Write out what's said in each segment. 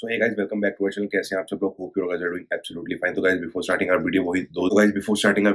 So hey guys welcome back to our channel. कैसे हैं आप सब लोग? Hope you guys are doing absolutely fine. तो guys before starting our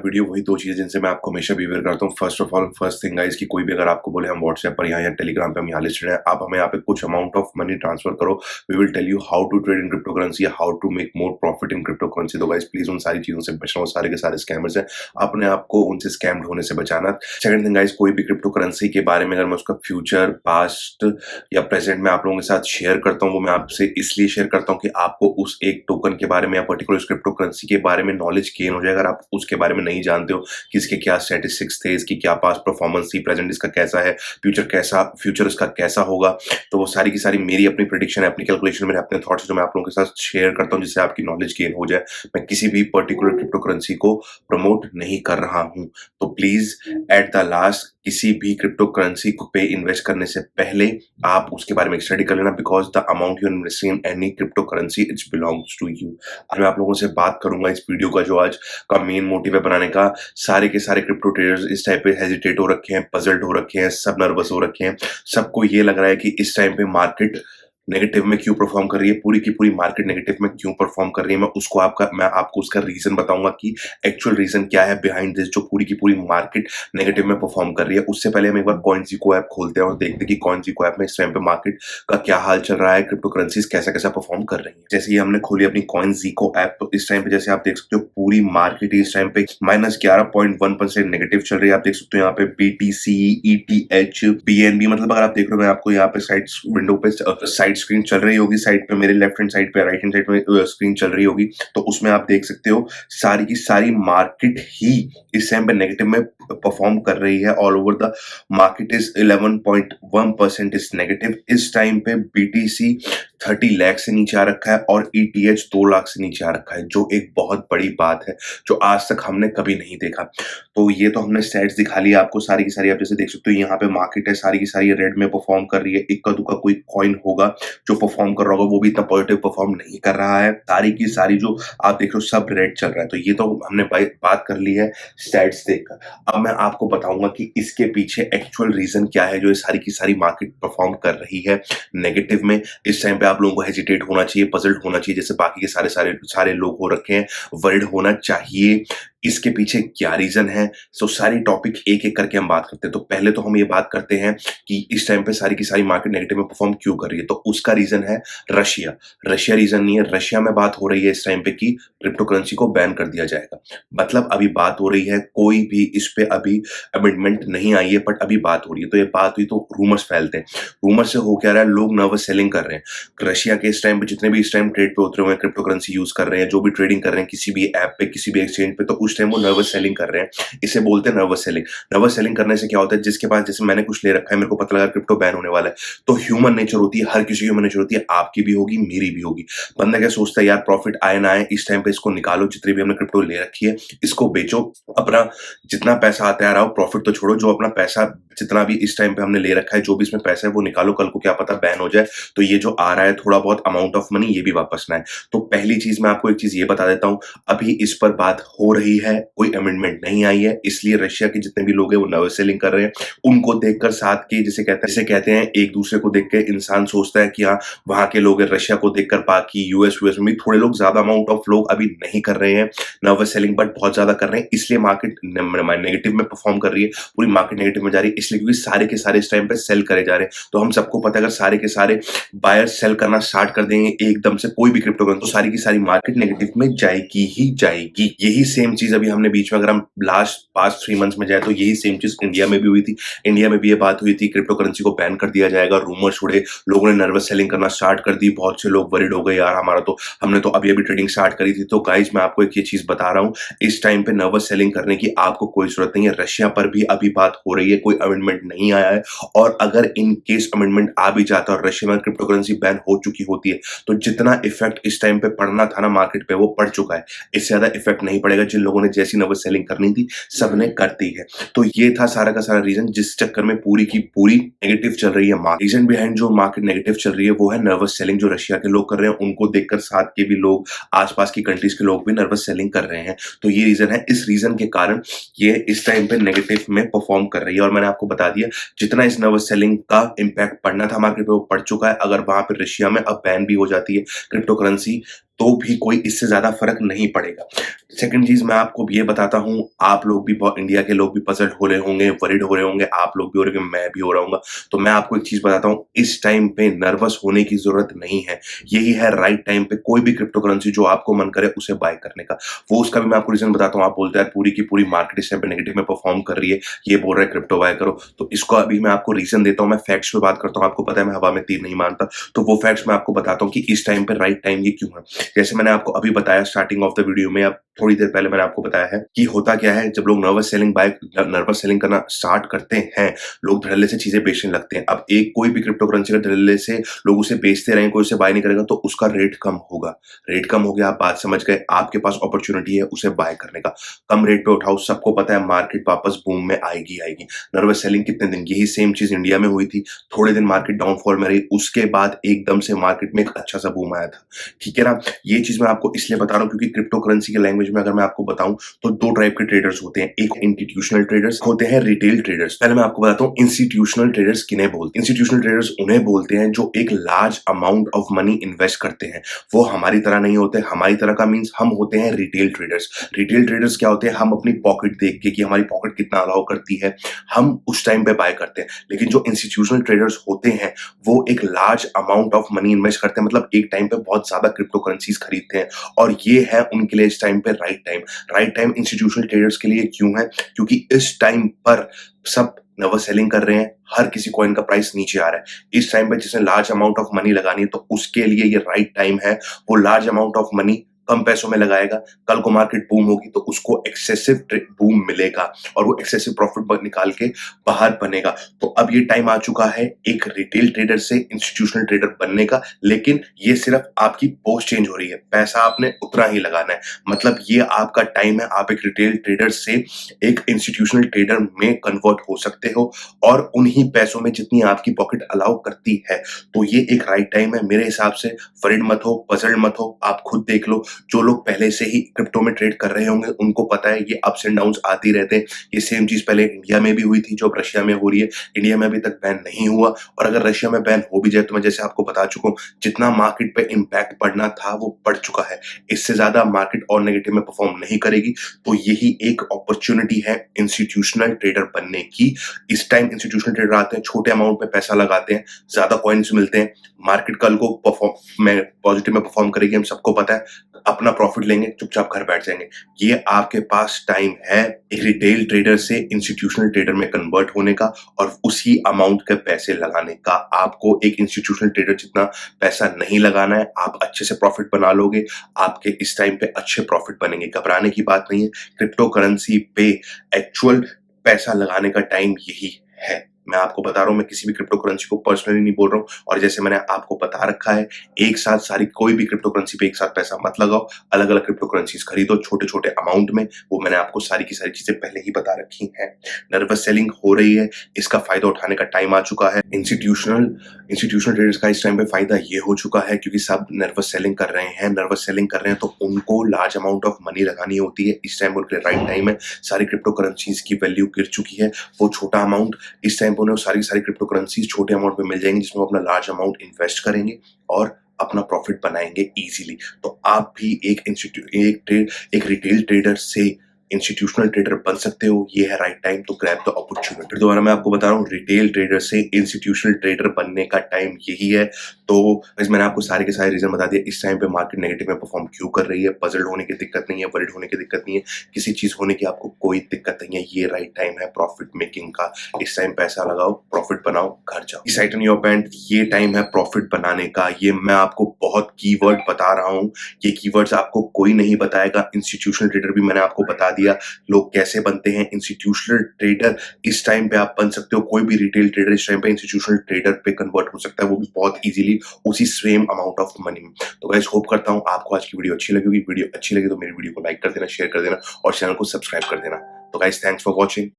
video वही दो चीजें जिनसे मैं आपको हमेशा बिहेवियर करता हूं। First of all first thing guys कि कोई भी अगर आपको बोले हम व्हाट्सएप पर या टेलीग्राम पे हम यहाँ लिस्टेड हैं, आप हमें यहाँ पे कुछ अमाउंट ऑफ मनी ट्रांसफर करो, we will tell you how to trade in crypto currency, how to make more profit in crypto currency. तो गाइस प्लीज उन सारी चीजों से बचना, वो सारे के सारे स्कैमर्स हैं, अपने आप को उनसे स्कैम्ड होने से बचाना। सेकंड थिंग गाइस, कोई भी क्रिप्टो करेंसी के बारे में अगर मैं उसका फ्यूचर, पास्ट या प्रेजेंट में आप लोगों के साथ शेयर करता हूँ, वो मैं आपसे इसलिए शेयर करता हूँ कि आपको उस एक टोकन के बारे में या पर्टिकुलर क्रिप्टो करेंसी के बारे में नॉलेज गेन हो जाए। अगर आप उसके बारे में नहीं जानते हो कि इसके क्या स्टैटिस्टिक्स थे, इसकी क्या पास्ट परफॉर्मेंस थी, प्रेजेंट इसका कैसा है, फ्यूचर इसका कैसा होगा, तो वो सारी की सारी मेरी अपनी प्रेडिक्शन है, अपनी कैलकुलेशन, मेरे अपने थॉट्स जो मैं आप लोगों के साथ शेयर करता हूँ, जिससे आपकी नॉलेज गेन हो जाए। मैं किसी भी पर्टिकुलर क्रिप्टो करेंसी को प्रमोट नहीं कर रहा हूँ। तो प्लीज एट द लास्ट किसी भी क्रिप्टो करेंसी पे इन्वेस्ट करने से पहले आप उसके बारे में स्टडी कर लेना, because the amount you investing in any crypto currency it's belongs to you. आज मैं आप लोगों से बात करूंगा इस वीडियो का, जो आज का मेन मोटिव है बनाने का। सारे के सारे क्रिप्टो ट्रेडर्स इस टाइप पे हेजिटेट हो रखे हैं, पजल्ड हो रखे हैं, सब नर्वस हो रखे हैं। सबको ये लग रहा है कि इस टाइम पे मार्केट नेगेटिव में क्यों परफॉर्म कर रही है, पूरी की पूरी मार्केट नेगेटिव में क्यों परफॉर्म कर रही है। मैं आपको उसका रीजन बताऊंगा कि एक्चुअल रीजन क्या है बिहाइंड दिस, जो पूरी की पूरी मार्केट नेगेटिव में परफॉर्म कर रही है। उससे पहले हम एक बार CoinGecko ऐप खोलते हैं और देखते हैं कि CoinGecko ऐप में इस टाइम पे मार्केट का क्या हाल चल रहा है, क्रिप्टो करेंसीज कैसा कैसा परफॉर्म कर रही है। जैसे ही हमने खोली अपनी CoinGecko ऐप, तो इस टाइम पे जैसे आप देख सकते हो पूरी मार्केट इस टाइम पे -11.1% नेगेटिव चल रही है। आप देख सकते हो यहाँ पे BTC, ETH, BNB, मतलब अगर आप देख रहे हो, मैं आपको यहाँ पे साइड विंडो पे साइड स्क्रीन चल रही होगी, साइड पे मेरे लेफ्ट हैंड साइड पे, राइट हैंड साइड में स्क्रीन चल रही होगी, तो उसमें आप देख सकते हो सारी की सारी मार्केट ही इस टाइम पे नेगेटिव में परफॉर्म कर रही है। All over the market is 11.1% is negative. इस टाइम पे BTC 30 लाख से नीचे आ रखा है और ETH 2 लाख से नीचे आ रखा है, जो एक बहुत बड़ी बात है, जो आज तक हमने कभी नहीं देखा। तो ये तो हमने स्टैट्स दिखा लिया आपको सारी की सारी। आप जैसे देख सकते हो यहाँ पे मार्केट है सारी की सारी रेड में परफॉर्म कर रही है। इक्का दुक्का कोई कॉइन होगा जो परफॉर्म कर रहा होगा, वो भी इतना पॉजिटिव परफॉर्म नहीं कर रहा है। सारी की सारी जो आप देख रहे हो सब रेड चल रहा है। तो ये तो हमने बात कर ली है स्टैट्स देखकर। अब मैं आपको बताऊंगा कि इसके पीछे एक्चुअल रीजन क्या है, जो ये सारी की सारी मार्केट परफॉर्म कर रही है नेगेटिव में। इस टाइम पे आप लोगों को हेजिटेट होना चाहिए, पजल्ड होना चाहिए, जैसे बाकी के सारे लोग हो रखे हैं, वरिड होना चाहिए। इसके पीछे क्या रीजन है, सो सारी टॉपिक एक एक करके हम बात करते हैं। तो पहले तो हम ये बात करते हैं कि इस टाइम पे सारी की सारी मार्केट नेगेटिव में परफॉर्म क्यों कर रही है। तो उसका रीजन है रशिया। रशिया रीजन नहीं है, रशिया में बात हो रही है इस टाइम पे कि क्रिप्टो करेंसी को बैन कर दिया जाएगा। मतलब अभी बात हो रही है, कोई भी इस पे अभी अमेंडमेंट नहीं आई है, बट अभी बात हो रही है। तो ये बात हुई तो रूमर्स फैलते हैं। रूमर से हो क्या रहा है, लोग नर्वस सेलिंग कर रहे हैं। रशिया के इस टाइम पे जितने भी इस टाइम ट्रेड पे उतरे हुए हैं, क्रिप्टो करेंसी यूज कर रहे हैं, जो भी ट्रेडिंग कर रहे हैं किसी भी ऐप पे, किसी भी एक्सचेंज पे, तो उस टाइम वो नर्वस सेलिंग कर रहे हैं। इसे बोलते हैं नर्वस सेलिंग। नर्वस सेलिंग करने से क्या होता है, जिसके पास, जैसे मैंने कुछ ले रखा है, मेरे को पता लगा क्रिप्टो बैन होने वाला है, तो ह्यूमन नेचर होती है, हर किसी की ह्यूमन नेचर होती है, आपकी भी होगी, मेरी भी होगी। बंदा क्या सोचता है, यार प्रॉफिट आए ना आए, इस टाइम पे इसको निकालो, जितनी भी हमने क्रिप्टो ले रखी है इसको बेचो, अपना जितना पैसा आता है रहा हो, प्रॉफिट तो छोड़ो, जो अपना पैसा जितना भी इस टाइम पे हमने ले रखा है, जो भी इसमें पैसा है वो निकालो, कल को क्या पता बैन हो जाए, तो ये जो आ रहा है थोड़ा बहुत अमाउंट ऑफ मनी, ये भी वापस ना आए। तो पहली चीज मैं आपको एक चीज ये बता देता हूं, अभी इस पर बात हो रही है, कोई अमेंडमेंट नहीं आई है, इसलिए रशिया के जितने भी लोग हैं वो नर्वस सेलिंग कर रहे हैं। उनको देखकर साथ के जिसे कहते हैं एक दूसरे को देख के इंसान सोचता है कि हाँ वहां के लोग हैं, रशिया को देखकर बाकी यूएस में भी थोड़े लोग, ज्यादा अमाउंट ऑफ लोग अभी नहीं कर रहे हैं नर्वस सेलिंग, बट बहुत ज्यादा कर रहे हैं, इसलिए मार्केट नेगेटिव में परफॉर्म कर रही है, पूरी मार्केट नेगेटिव में जा रही है, इसलिए क्योंकि सारे के सारे इस टाइम पे सेल करे जा रहे हैं। तो हम सबको पता है अगर सारे के सारे बायर्स सेल करना स्टार्ट कर देंगे एकदम से कोई भी क्रिप्टो करेंसी, तो सारी की सारी मार्केट नेगेटिव में जाएगी ही जाएगी। यही सेम चीज अभी हमने बीच में, अगर हम लास्ट पास्ट 3 मंथ्स में जाए, तो यही सेम चीज इंडिया में भी हुई थी। इंडिया में भी ये बात हुई थी, क्रिप्टो करेंसी को बैन कर दिया जाएगा, रूमर्स उड़े, लोगों ने नर्वस सेलिंग करना स्टार्ट कर दी, बहुत से लोग वरिड हो गए, यार हमने तो अभी ट्रेडिंग स्टार्ट करी थी। तो गाइज मैं आपको एक ये चीज बता रहा हूं, इस टाइम पे नर्वस सेलिंग करने की आपको कोई जरूरत नहीं है। रशिया पर भी अभी बात हो रही है, कोई अमेंडमेंट नहीं आया है, और अगर इन केस अमेंडमेंट आ भी जाता है और रशिया में क्रिप्टो करेंसी बैन हो चुकी होती है, तो जितना इफेक्ट इस टाइम पे पड़ना था ना मार्केट पे, वो पड़ चुका है। इससे ज्यादा इफेक्ट नहीं पड़ेगा। जिन लोगों ने जैसी नर्वस सेलिंग करनी थी सबने कर दी है। तो ये था सारा का सारा रीजन, जिस चक्कर में पूरी की पूरी नेगेटिव चल रही है मार्केट। रीजन बिहाइंड जो मार्केट नेगेटिव चल रही है वो है नर्वस सेलिंग, जो रशिया के लोग कर रहे हैं, उनको देखकर साथ के भी लोग, आसपास की कंट्रीज के लोग भी नर्वस सेलिंग कर रहे हैं। तो ये रीजन है, इस रीजन के कारण ये इस टाइम पे नेगेटिव में परफॉर्म कर रही है। और मैंने आपको बता दिया। जितना इस नर्वस सेलिंग का इम्पैक्ट पड़ना था मार्केट पे वो पड़ चुका है। अगर वहाँ पे रशिया में अब बैन भी हो जाती है क्रिप्टो करेंसी, तो भी कोई इससे ज़्यादा फ़र्क नहीं पड़ेगा। सेकंड चीज़ मैं आपको ये बताता हूँ, आप लोग भी इंडिया के लोग भी पज़ल्ड हो रहे होंगे, वरीड हो रहे होंगे, आप लोग भी हो रहे होंगे, मैं भी हो रहा हूँगा। तो मैं आपको एक चीज़ बताता हूँ, इस टाइम पे नर्वस होने की ज़रूरत नहीं है। यही है राइट टाइम पे कोई भी क्रिप्टो करेंसी जो आपको मन करे उसे बाय करने का। वो उसका भी मैं आपको रीज़न बताता हूँ। आप बोलते हैं पूरी की पूरी मार्केट इस टाइम पे नेगेटिव में परफ़ॉर्म कर रही है, ये बोल रहा है क्रिप्टो बाय करो। तो इसको अभी मैं आपको रीज़न देता हूँ, मैं फैक्ट्स पे बात करता हूँ। आपको पता है मैं हवा में तीर नहीं मारता। तो वो फैक्ट्स मैं आपको बताता हूँ कि इस टाइम पे राइट टाइम ये क्यों है। जैसे मैंने आपको अभी बताया स्टार्टिंग ऑफ द वीडियो में, अब थोड़ी देर पहले मैंने आपको बताया है कि होता क्या है जब लोग नर्वस सेलिंग करना स्टार्ट करते हैं, लोग धड़ल्ले से चीजें बेचने लगते हैं। अब एक कोई भी क्रिप्टो करेंसी का धड़ल्ले से लोग उसे बेचते रहें, कोई उसे बाय नहीं करेगा तो उसका रेट कम होगा। रेट कम हो गया, आप बात समझ गए, आपके पास अपॉर्चुनिटी है उसे बाय करने का। कम रेट पे उठाओ, सबको पता है मार्केट वापस बूम में आएगी आएगी। नर्वस सेलिंग कितने दिन, यही सेम चीज इंडिया में हुई थी। थोड़े दिन मार्केट डाउनफॉल में रही, उसके बाद एकदम से मार्केट में एक अच्छा सा बूम आया था। ठीक है ना। ये चीज मैं आपको इसलिए बता रहा हूँ क्योंकि क्रिप्टो करेंसी के लैंग्वेज में अगर मैं आपको बताऊं तो दो टाइप के ट्रेडर्स होते हैं। एक इंस्टीट्यूशनल ट्रेडर्स होते हैं, रिटेल ट्रेडर्स। पहले मैं आपको बताता हूँ इंस्टीट्यूशनल ट्रेडर्स किन्हें बोलते हैं। इंस्टीट्यूशनल ट्रेडर्स उन्हें बोलते हैं जो एक large amount of money invest करते हैं। वो हमारी तरह नहीं होते। हमारी तरह का मीन्स हम होते हैं रिटेल ट्रेडर्स। रिटेल ट्रेडर्स क्या होते हैं, हम अपनी पॉकेट देख के कि हमारी पॉकेट कितना अलाउ करती है, हम उस टाइम पे बाय करते हैं। लेकिन जो इंस्टीट्यूशनल ट्रेडर्स होते हैं वो एक large amount of money invest करते हैं, मतलब एक टाइम पे बहुत ज्यादा क्रिप्टो करेंसीज खरीदते हैं। और ये है उनके लिए इस टाइम पे right time. Right time institutional traders के लिए क्यों है, क्योंकि इस टाइम पर सब नर्वस सेलिंग कर रहे हैं, हर किसी कॉइन का प्राइस नीचे आ रहा है। इस टाइम पे जिसने लार्ज अमाउंट ऑफ मनी लगानी है तो उसके लिए ये राइट टाइम है। वो लार्ज अमाउंट ऑफ मनी कम पैसों में लगाएगा, कल को मार्केट बूम होगी तो उसको एक्सेसिव बूम मिलेगा और वो एक्सेसिव प्रॉफिट निकाल के बाहर बनेगा। तो अब ये टाइम आ चुका है एक रिटेल ट्रेडर से इंस्टीट्यूशनल ट्रेडर बनने का। लेकिन ये सिर्फ आपकी पोस्ट चेंज हो रही है, पैसा आपने उतना ही लगाना है। मतलब ये आपका टाइम है, आप एक रिटेल ट्रेडर से एक इंस्टीट्यूशनल ट्रेडर में कन्वर्ट हो सकते हो और उन्हीं पैसों में जितनी आपकी पॉकेट अलाउ करती है। तो ये एक राइट टाइम है मेरे हिसाब से। वरीड मत हो, पजल्ड मत हो, आप खुद देख लो। जो लोग पहले से ही क्रिप्टो में ट्रेड कर रहे होंगे उनको पता है ये अप्स एंड डाउन्स आती रहते हैं। ये सेम चीज पहले इंडिया में भी हुई थी जो अब रशिया में हो रही है। इंडिया में अभी तक बैन नहीं हुआ और अगर रशिया में बैन हो भी जाए तो मैं जैसे आपको बता चुका हूँ जितना मार्केट पे इम्पैक्ट पड़ना था वो पड़ चुका है। इससे ज्यादा मार्केट और नेगेटिव में परफॉर्म नहीं करेगी। तो यही एक अपॉर्चुनिटी है इंस्टीट्यूशनल ट्रेडर बनने की। इस टाइम इंस्टीट्यूशनल ट्रेडर आते हैं, छोटे अमाउंट में पैसा लगाते हैं, ज्यादा कॉइन्स मिलते हैं। मार्केट कल को पॉजिटिव में परफॉर्म करेगी, हम सबको पता है। अपना प्रॉफिट लेंगे, चुपचाप घर बैठ जाएंगे। ये आपके पास टाइम है एक रिटेल ट्रेडर से इंस्टीट्यूशनल ट्रेडर में कन्वर्ट होने का और उसी अमाउंट के पैसे लगाने का। आपको एक इंस्टीट्यूशनल ट्रेडर जितना पैसा नहीं लगाना है, आप अच्छे से प्रॉफिट बना लोगे। आपके इस टाइम पे अच्छे प्रॉफिट बनेंगे, घबराने की बात नहीं है। क्रिप्टो करेंसी पे एक्चुअल पैसा लगाने का टाइम यही है। मैं आपको बता रहा हूँ, मैं किसी भी क्रिप्टो करेंसी को पर्सनली नहीं बोल रहा हूँ। और जैसे मैंने आपको बता रखा है, एक साथ सारी कोई भी क्रिप्टो करेंसी पे एक साथ पैसा मत लगाओ। अलग अलग क्रिप्टो करेंसीज खरीदो छोटे छोटे अमाउंट में। वो मैंने आपको सारी की सारी चीजें पहले ही बता रखी हैं। नर्वस सेलिंग हो रही है, इसका फायदा उठाने का टाइम आ चुका है। इंस्टीट्यूशनल ट्रेडर्स का इस टाइम पे फायदा ये हो चुका है क्योंकि सब नर्वस सेलिंग कर रहे हैं। नर्वस सेलिंग कर रहे हैं तो उनको लार्ज अमाउंट ऑफ मनी लगानी होती है। इस टाइम उनके लिए राइट टाइम है। सारी क्रिप्टो करेंसीज की वैल्यू गिर चुकी है। वो छोटा अमाउंट इस टाइम पे उन्हें सारी क्रिप्टो करेंसीज छोटे अमाउंट में मिल जाएंगी जिसमें वो अपना लार्ज अमाउंट इन्वेस्ट करेंगे और अपना प्रॉफिट बनाएंगे इजीली। तो आप भी एक रिटेल ट्रेडर से इंस्टीट्यूशनल ट्रेडर बन सकते हो। ये है राइट टाइम, तो ग्रैब द अपॉर्चुनिटी। फिर दोबारा मैं आपको बता रहा हूँ, रिटेल ट्रेडर से इंस्टीट्यूशनल ट्रेडर बनने का टाइम यही है। तो मैंने आपको सारे के सारे रीजन बता दिए इस टाइम पे मार्केट नेगेटिव में परफॉर्म क्यों कर रही है। पजल्ड होने की दिक्कत नहीं है, वरीड होने की दिक्कत नहीं है, किसी चीज होने की आपको कोई दिक्कत नहीं है। ये राइट टाइम है प्रॉफिट मेकिंग का। इस टाइम पैसा लगाओ, प्रॉफिट बनाओ, घर जाओ। टाइटन योर पैंट, ये टाइम है प्रॉफिट बनाने का। ये मैं आपको बहुत कीवर्ड बता रहा हूँ, ये कीवर्ड्स आपको कोई नहीं बताएगा। इंस्टीट्यूशनल ट्रेडर भी मैंने आपको बता दिया लोग कैसे बनते हैं। इंस्टीट्यूशनल ट्रेडर इस टाइम पे आप बन सकते हो। कोई भी रिटेल ट्रेडर इस टाइम पे इंस्टीट्यूशनल ट्रेडर पे कन्वर्ट हो सकता है, वो भी बहुत इजीली उसी सेम अमाउंट ऑफ मनी में। तो गाइस होप करता हूं आपको आज की वीडियो अच्छी लगी होगी। वीडियो अच्छी लगी तो मेरी वीडियो को लाइक कर देना, शेयर कर देना और चैनल को सब्सक्राइब कर देना। तो गाइस थैंक्स फॉर वॉचिंग।